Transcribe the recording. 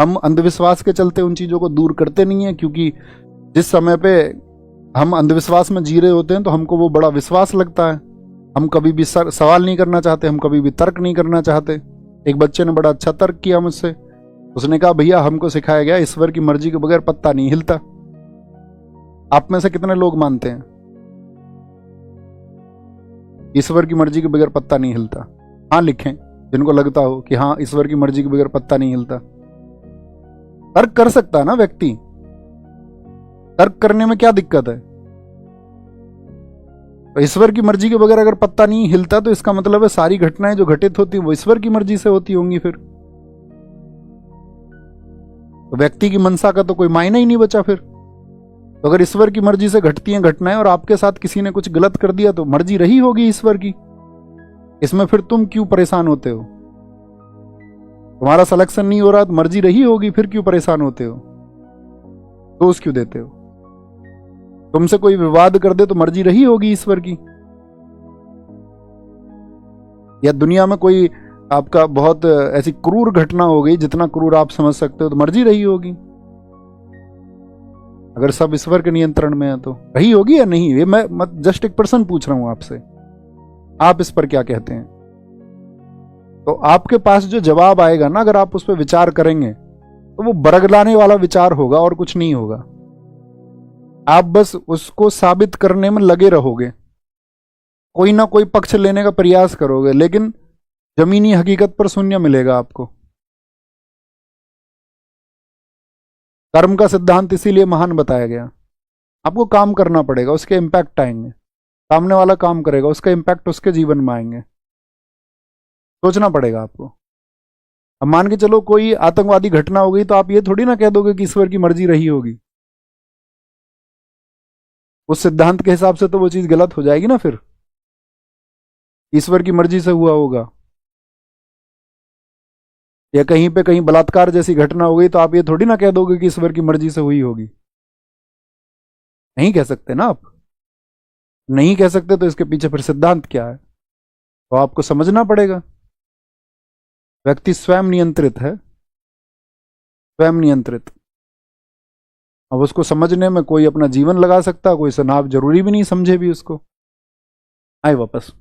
हम अंधविश्वास के चलते उन चीज़ों को दूर करते नहीं है, क्योंकि जिस समय पे हम अंधविश्वास में जी रहे होते हैं तो हमको वो बड़ा विश्वास लगता है। हम कभी भी सवाल नहीं करना चाहते, हम कभी भी तर्क नहीं करना चाहते। एक बच्चे ने बड़ा अच्छा तर्क किया मुझसे। उसने कहा, भैया हमको सिखाया गया ईश्वर की मर्जी के बगैर पत्ता नहीं हिलता। आप में से कितने लोग मानते हैं ईश्वर की मर्जी के बगैर पत्ता नहीं हिलता? हाँ लिखें जिनको लगता हो कि हाँ ईश्वर की मर्जी के बगैर पत्ता नहीं हिलता। तर्क कर सकता है ना व्यक्ति, तर्क करने में क्या दिक्कत है? तो ईश्वर की मर्जी के बगैर अगर पत्ता नहीं हिलता तो इसका मतलब है सारी घटनाएं जो घटित होती वो ईश्वर की मर्जी से होती होंगी। फिर तो व्यक्ति की मनसा का तो कोई मायना ही नहीं बचा। फिर तो अगर ईश्वर की मर्जी से घटती हैं घटनाएं और आपके साथ किसी ने कुछ गलत कर दिया तो मर्जी रही होगी ईश्वर की। इसमें फिर तुम क्यों परेशान होते हो? तुम्हारा सिलेक्शन नहीं हो रहा तो मर्जी रही होगी, फिर क्यों परेशान होते हो? दोष क्यों देते हो? तुमसे कोई विवाद कर दे तो मर्जी रही होगी ईश्वर की। या दुनिया में कोई आपका बहुत ऐसी क्रूर घटना हो गई, जितना क्रूर आप समझ सकते हो, तो मर्जी रही होगी। अगर सब ईश्वर के नियंत्रण में है तो रही होगी या नहीं? ये मैं जस्ट एक प्रश्न पूछ रहा हूं आपसे, आप इस पर क्या कहते हैं? तो आपके पास जो जवाब आएगा ना, अगर आप उस पर विचार करेंगे तो वो बरगलाने वाला विचार होगा और कुछ नहीं होगा। आप बस उसको साबित करने में लगे रहोगे, कोई ना कोई पक्ष लेने का प्रयास करोगे, लेकिन जमीनी हकीकत पर शून्य मिलेगा आपको। कर्म का सिद्धांत इसीलिए महान बताया गया। आपको काम करना पड़ेगा, उसके इम्पैक्ट आएंगे। सामने वाला काम करेगा, उसका इम्पैक्ट उसके जीवन में आएंगे। सोचना पड़ेगा आपको। अब मान के चलो कोई आतंकवादी घटना हो गई तो आप ये थोड़ी ना कह दोगे कि ईश्वर की मर्जी रही होगी। उस सिद्धांत के हिसाब से तो वो चीज गलत हो जाएगी ना। फिर ईश्वर की मर्जी से हुआ होगा। या कहीं पे कहीं बलात्कार जैसी घटना हो गई तो आप ये थोड़ी ना कह दोगे कि ईश्वर की मर्जी से हुई होगी। नहीं कह सकते ना आप। नहीं कह सकते तो इसके पीछे फिर सिद्धांत क्या है, तो आपको समझना पड़ेगा। व्यक्ति स्वयं नियंत्रित है, स्वयं नियंत्रित। अब उसको समझने में कोई अपना जीवन लगा सकता, कोई सनाब जरूरी भी नहीं समझे भी उसको। आए वापस।